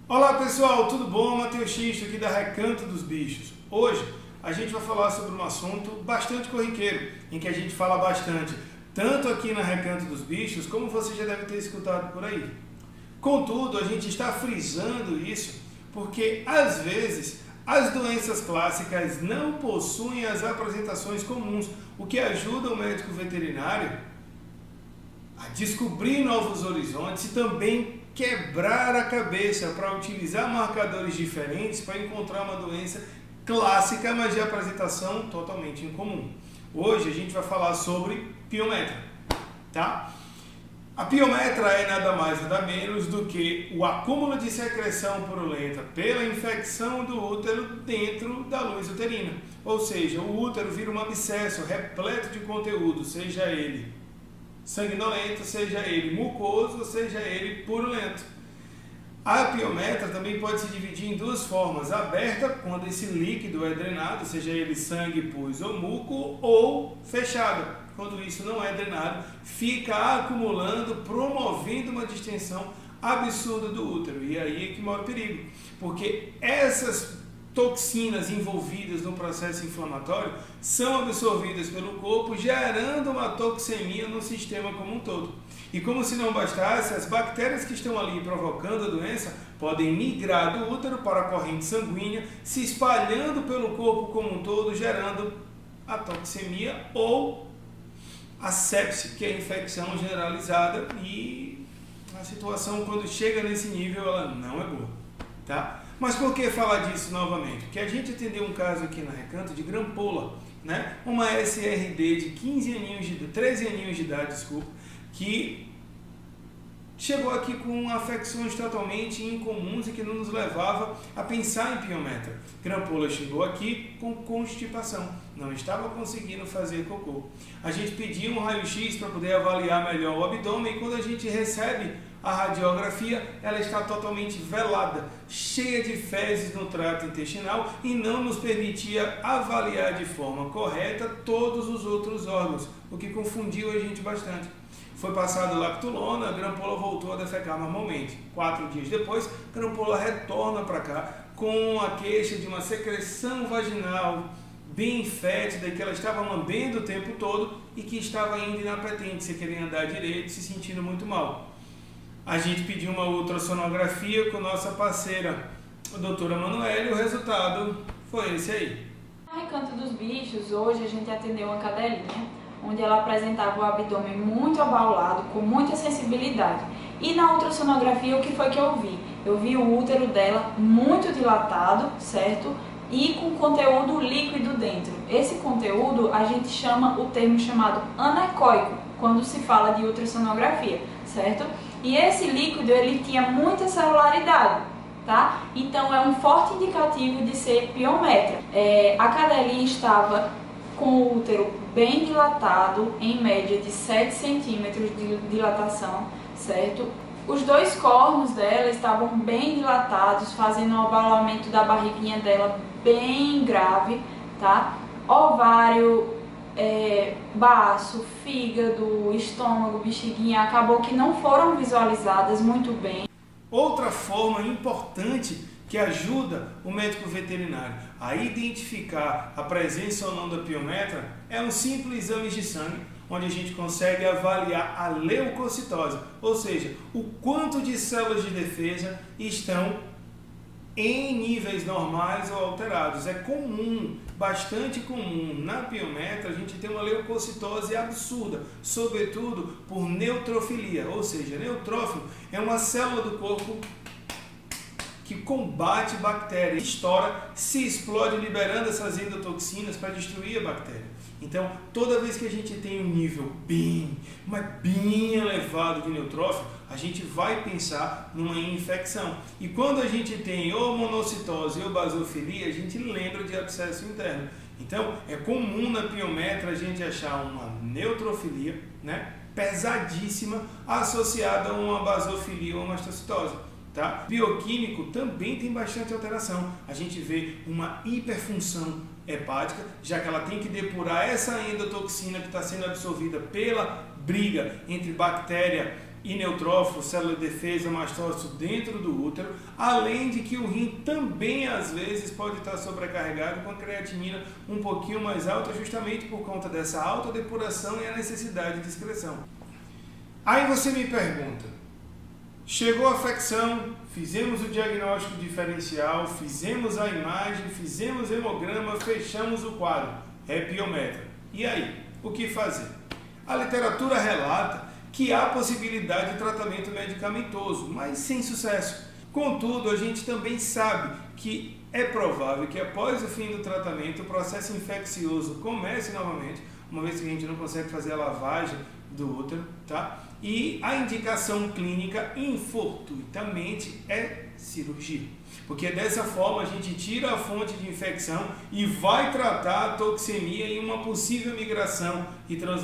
Olá pessoal, tudo bom? Matheus Xisto aqui da Recanto dos Bichos. Hoje a gente vai falar sobre um assunto bastante corriqueiro, em que a gente fala bastante, tanto aqui na Recanto dos Bichos, como você já deve ter escutado por aí. Contudo, a gente está frisando isso porque, às vezes, as doenças clássicas não possuem as apresentações comuns, o que ajuda o médico veterinário a descobrir novos horizontes e também quebrar a cabeça para utilizar marcadores diferentes para encontrar uma doença clássica, mas de apresentação totalmente incomum. Hoje a gente vai falar sobre piometra, tá? A piometra é nada mais nada menos do que o acúmulo de secreção purulenta pela infecção do útero dentro da luz uterina. Ou seja, o útero vira um abscesso repleto de conteúdo, seja ele sanguinolento, seja ele mucoso, seja ele purulento. A piometra também pode se dividir em duas formas: aberta, quando esse líquido é drenado, seja ele sangue, pus ou muco, ou fechada, quando isso não é drenado, fica acumulando, promovendo uma distensão absurda do útero. E aí é que mora o perigo, porque essas toxinas envolvidas no processo inflamatório são absorvidas pelo corpo, gerando uma toxemia no sistema como um todo. E como se não bastasse, as bactérias que estão ali provocando a doença podem migrar do útero para a corrente sanguínea, se espalhando pelo corpo como um todo, gerando a toxemia ou a sepse, que é a infecção generalizada, e a situação, quando chega nesse nível, ela não é boa, tá? Mas por que falar disso novamente? Porque a gente atendeu um caso aqui na Recanto de grampola, né? Uma SRD de 13 aninhos de idade, que chegou aqui com afecções totalmente incomuns e que não nos levava a pensar em piometra. Grampola chegou aqui com constipação, não estava conseguindo fazer cocô. A gente pediu um raio-x para poder avaliar melhor o abdômen, e quando a gente recebe a radiografia, ela está totalmente velada, cheia de fezes no trato intestinal, e não nos permitia avaliar de forma correta todos os outros órgãos, o que confundiu a gente bastante. Foi passado lactulona, a grampola voltou a defecar normalmente. 4 dias depois, a grampola retorna para cá com a queixa de uma secreção vaginal bem fétida, que ela estava lambendo o tempo todo e que estava ainda inapetente, sem querer andar direito, se sentindo muito mal. A gente pediu uma ultrassonografia com nossa parceira, a doutora Manuela, e o resultado foi esse aí. No Recanto dos Bichos, hoje a gente atendeu uma cadelinha, onde ela apresentava o abdômen muito abaulado, com muita sensibilidade. E na ultrassonografia, o que foi que eu vi? Eu vi o útero dela muito dilatado, certo? E com conteúdo líquido dentro. Esse conteúdo a gente chama o termo chamado anecoico, quando se fala de ultrassonografia, certo? E esse líquido, ele tinha muita celularidade, tá? Então é um forte indicativo de ser piometra. A cadelinha estava com o útero bem dilatado, em média de 7 centímetros de dilatação, certo? Os 2 cornos dela estavam bem dilatados, fazendo um abaulamento da barriguinha dela bem grave, tá? Ovário, baço, fígado, estômago, bexiguinha, acabou que não foram visualizadas muito bem. Outra forma importante que ajuda o médico veterinário a identificar a presença ou não da piometra é um simples exame de sangue, onde a gente consegue avaliar a leucocitose, ou seja, o quanto de células de defesa estão em níveis normais ou alterados. É comum, bastante comum, na piometra a gente ter uma leucocitose absurda, sobretudo por neutrofilia, ou seja, neutrófilo é uma célula do corpo que combate bactéria, estoura, se explode, liberando essas endotoxinas para destruir a bactéria. Então, toda vez que a gente tem um nível bem elevado de neutrófilo, a gente vai pensar numa infecção. E quando a gente tem ou monocitose ou basofilia, a gente lembra de abscesso interno. Então, é comum na piometra a gente achar uma neutrofilia, né, pesadíssima, associada a uma basofilia ou mastocitose. Tá? Bioquímico também tem bastante alteração. A gente vê uma hiperfunção hepática, já que ela tem que depurar essa endotoxina que está sendo absorvida pela briga entre bactéria e neutrófilo, célula de defesa, mastócito dentro do útero, além de que o rim também às vezes pode estar sobrecarregado com a creatinina um pouquinho mais alta, justamente por conta dessa alta depuração e a necessidade de excreção. Aí você me pergunta, chegou a afecção, fizemos o diagnóstico diferencial, fizemos a imagem, fizemos hemograma, fechamos o quadro, é piometra. E aí, o que fazer? A literatura relata que há possibilidade de tratamento medicamentoso, mas sem sucesso. Contudo, a gente também sabe que é provável que após o fim do tratamento o processo infeccioso comece novamente, uma vez que a gente não consegue fazer a lavagem do útero, tá? E a indicação clínica, infortuitamente, é cirurgia. Porque dessa forma a gente tira a fonte de infecção e vai tratar a toxemia em uma possível migração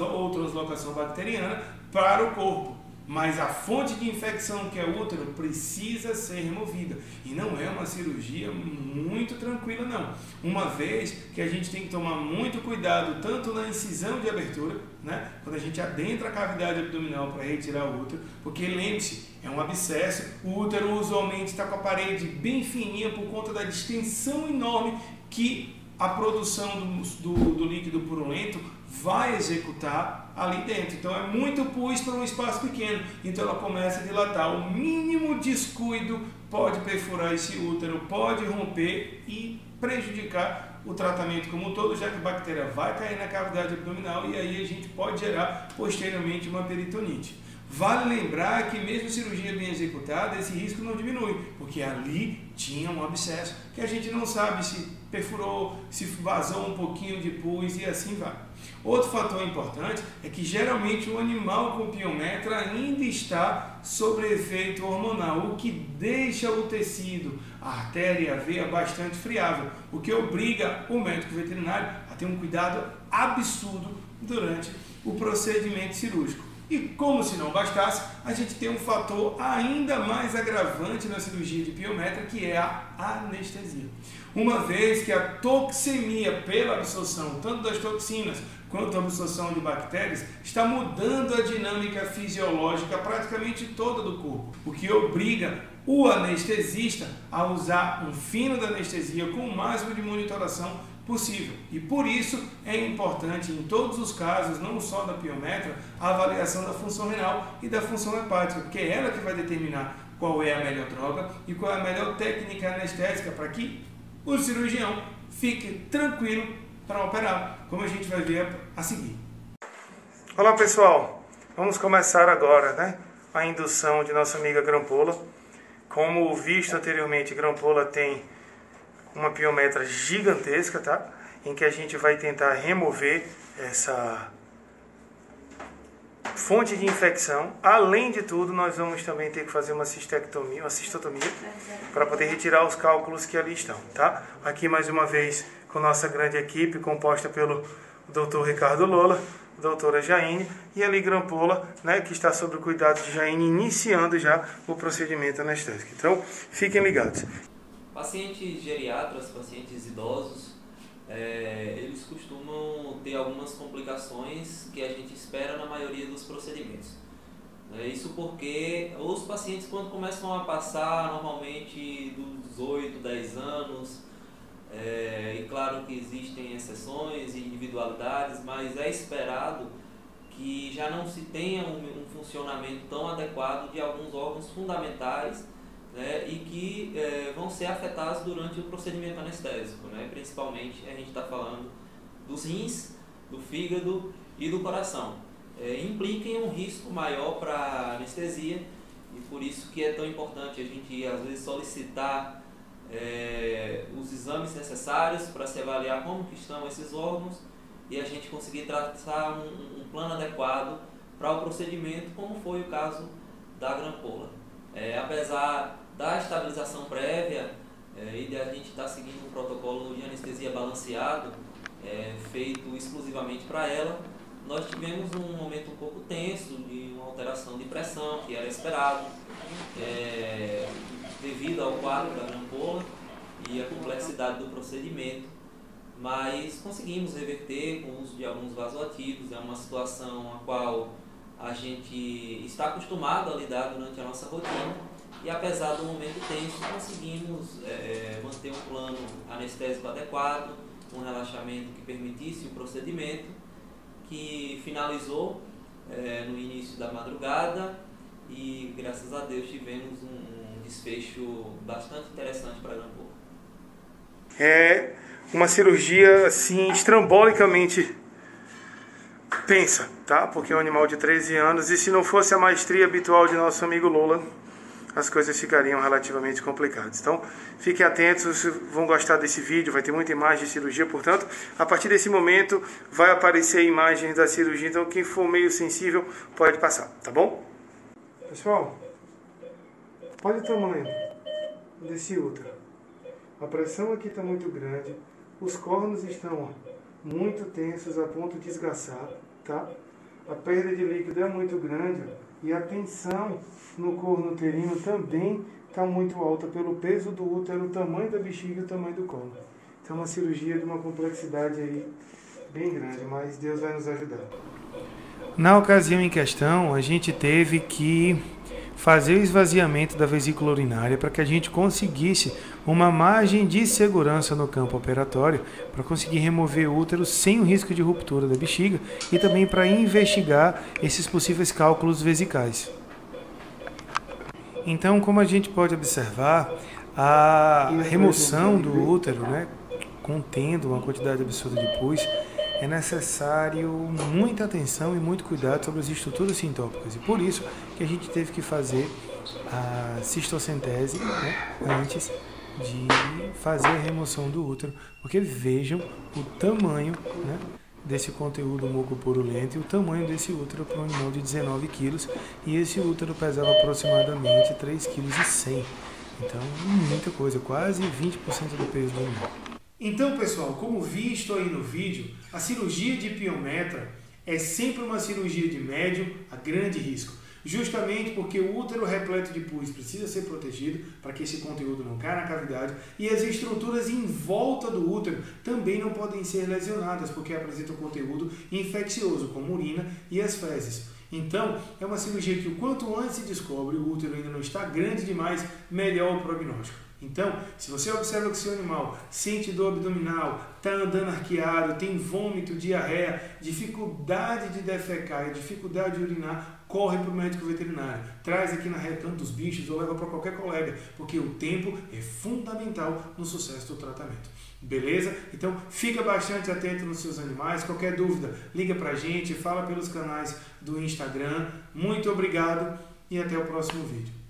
ou translocação bacteriana para o corpo. Mas a fonte de infecção, que é o útero, precisa ser removida. E não é uma cirurgia muito tranquila, não. Uma vez que a gente tem que tomar muito cuidado, tanto na incisão de abertura, né, quando a gente adentra a cavidade abdominal para retirar o útero, porque lembre-se, é um abscesso, o útero usualmente está com a parede bem fininha por conta da distensão enorme que a produção do líquido purulento vai executar ali dentro. Então é muito pus para um espaço pequeno, então ela começa a dilatar. O mínimo descuido pode perfurar esse útero, pode romper e prejudicar o tratamento como um todo, já que a bactéria vai cair na cavidade abdominal e aí a gente pode gerar posteriormente uma peritonite. Vale lembrar que mesmo cirurgia bem executada, esse risco não diminui, porque ali tinha um abscesso, que a gente não sabe se perfurou, se vazou um pouquinho de pus e assim vai. Outro fator importante é que geralmente o animal com piometra ainda está sob efeito hormonal, o que deixa o tecido, a artéria e a veia bastante friável, o que obriga o médico veterinário a ter um cuidado absurdo durante o procedimento cirúrgico. E como se não bastasse, a gente tem um fator ainda mais agravante na cirurgia de piometra, que é a anestesia. Uma vez que a toxemia pela absorção tanto das toxinas quanto a absorção de bactérias está mudando a dinâmica fisiológica praticamente toda do corpo, o que obriga o anestesista a usar um fino da anestesia com o máximo de monitoração possível. E por isso é importante em todos os casos, não só da piometra, a avaliação da função renal e da função hepática, porque é ela que vai determinar qual é a melhor droga e qual é a melhor técnica anestésica para que o cirurgião fique tranquilo para operar, como a gente vai ver a seguir. Olá pessoal, vamos começar agora, né, a indução de nossa amiga grampola. Como visto anteriormente, grampola tem uma piometra gigantesca, tá? Em que a gente vai tentar remover essa fonte de infecção. Além de tudo, nós vamos também ter que fazer uma cistotomia, para poder retirar os cálculos que ali estão, tá? Aqui mais uma vez com nossa grande equipe, composta pelo Dr. Ricardo Lola, doutora Jaine, e ali grampola, né, que está sob o cuidado de Jaine, iniciando já o procedimento anestésico. Então, fiquem ligados. Pacientes geriatras, pacientes idosos, eles costumam ter algumas complicações que a gente espera na maioria dos procedimentos. Isso porque os pacientes, quando começam a passar normalmente dos 8, 10 anos, e claro que existem exceções e individualidades, mas é esperado que já não se tenha um funcionamento tão adequado de alguns órgãos fundamentais, né, e que vão ser afetados durante o procedimento anestésico, né? Principalmente a gente está falando dos rins, do fígado e do coração. Implica em um risco maior para anestesia e por isso que é tão importante a gente às vezes solicitar os exames necessários para se avaliar como que estão esses órgãos e a gente conseguir traçar um plano adequado para o procedimento, como foi o caso da grampola. Apesar da estabilização prévia e de a gente estar seguindo um protocolo de anestesia balanceado feito exclusivamente para ela, nós tivemos um momento um pouco tenso de uma alteração de pressão, que era esperado, devido ao quadro da grampola e a complexidade do procedimento, mas conseguimos reverter com o uso de alguns vasoativos. É uma situação a qual a gente está acostumado a lidar durante a nossa rotina e, apesar do momento tenso, conseguimos manter um plano anestésico adequado, um relaxamento que permitisse o procedimento, que finalizou no início da madrugada e, graças a Deus, tivemos um desfecho bastante interessante para a grampola. É uma cirurgia assim estrambolicamente tensa, tá? Porque é um animal de 13 anos e se não fosse a maestria habitual de nosso amigo Lola, as coisas ficariam relativamente complicadas. Então, fiquem atentos, vão gostar desse vídeo, vai ter muita imagem de cirurgia, portanto, a partir desse momento vai aparecer imagens da cirurgia, então quem for meio sensível pode passar, tá bom? Pessoal, olha o tamanho desse útero. A pressão aqui está muito grande, os cornos estão muito tensos a ponto de esgaçar, tá? A perda de líquido é muito grande e a tensão no corno uterino também está muito alta pelo peso do útero, o tamanho da bexiga e o tamanho do colo. Então é uma cirurgia de uma complexidade aí bem grande, mas Deus vai nos ajudar. Na ocasião em questão, a gente teve que fazer o esvaziamento da vesícula urinária para que a gente conseguisse uma margem de segurança no campo operatório para conseguir remover o útero sem o risco de ruptura da bexiga e também para investigar esses possíveis cálculos vesicais. Então, como a gente pode observar, a remoção do útero, né, contendo uma quantidade absurda de pus, é necessário muita atenção e muito cuidado sobre as estruturas sintópicas. E por isso que a gente teve que fazer a cistocentese, né, antes de fazer a remoção do útero, porque vejam o tamanho, né, desse conteúdo mucopurulento e o tamanho desse útero para um animal de 19 quilos, e esse útero pesava aproximadamente 3,1 kg. Então, muita coisa, quase 20% do peso do animal. Então, pessoal, como visto aí no vídeo, a cirurgia de piometra é sempre uma cirurgia de médio a grande risco, justamente porque o útero repleto de pus precisa ser protegido para que esse conteúdo não caia na cavidade e as estruturas em volta do útero também não podem ser lesionadas porque apresentam conteúdo infeccioso, como urina e as fezes. Então, é uma cirurgia que o quanto antes se descobre, o útero ainda não está grande demais, melhor o prognóstico. Então, se você observa que seu animal sente dor abdominal, está andando arqueado, tem vômito, diarreia, dificuldade de defecar e dificuldade de urinar, corre para o médico veterinário. Traz aqui na Recanto dos Bichos ou leva para qualquer colega, porque o tempo é fundamental no sucesso do tratamento. Beleza? Então, fica bastante atento nos seus animais. Qualquer dúvida, liga para a gente, fala pelos canais do Instagram. Muito obrigado e até o próximo vídeo.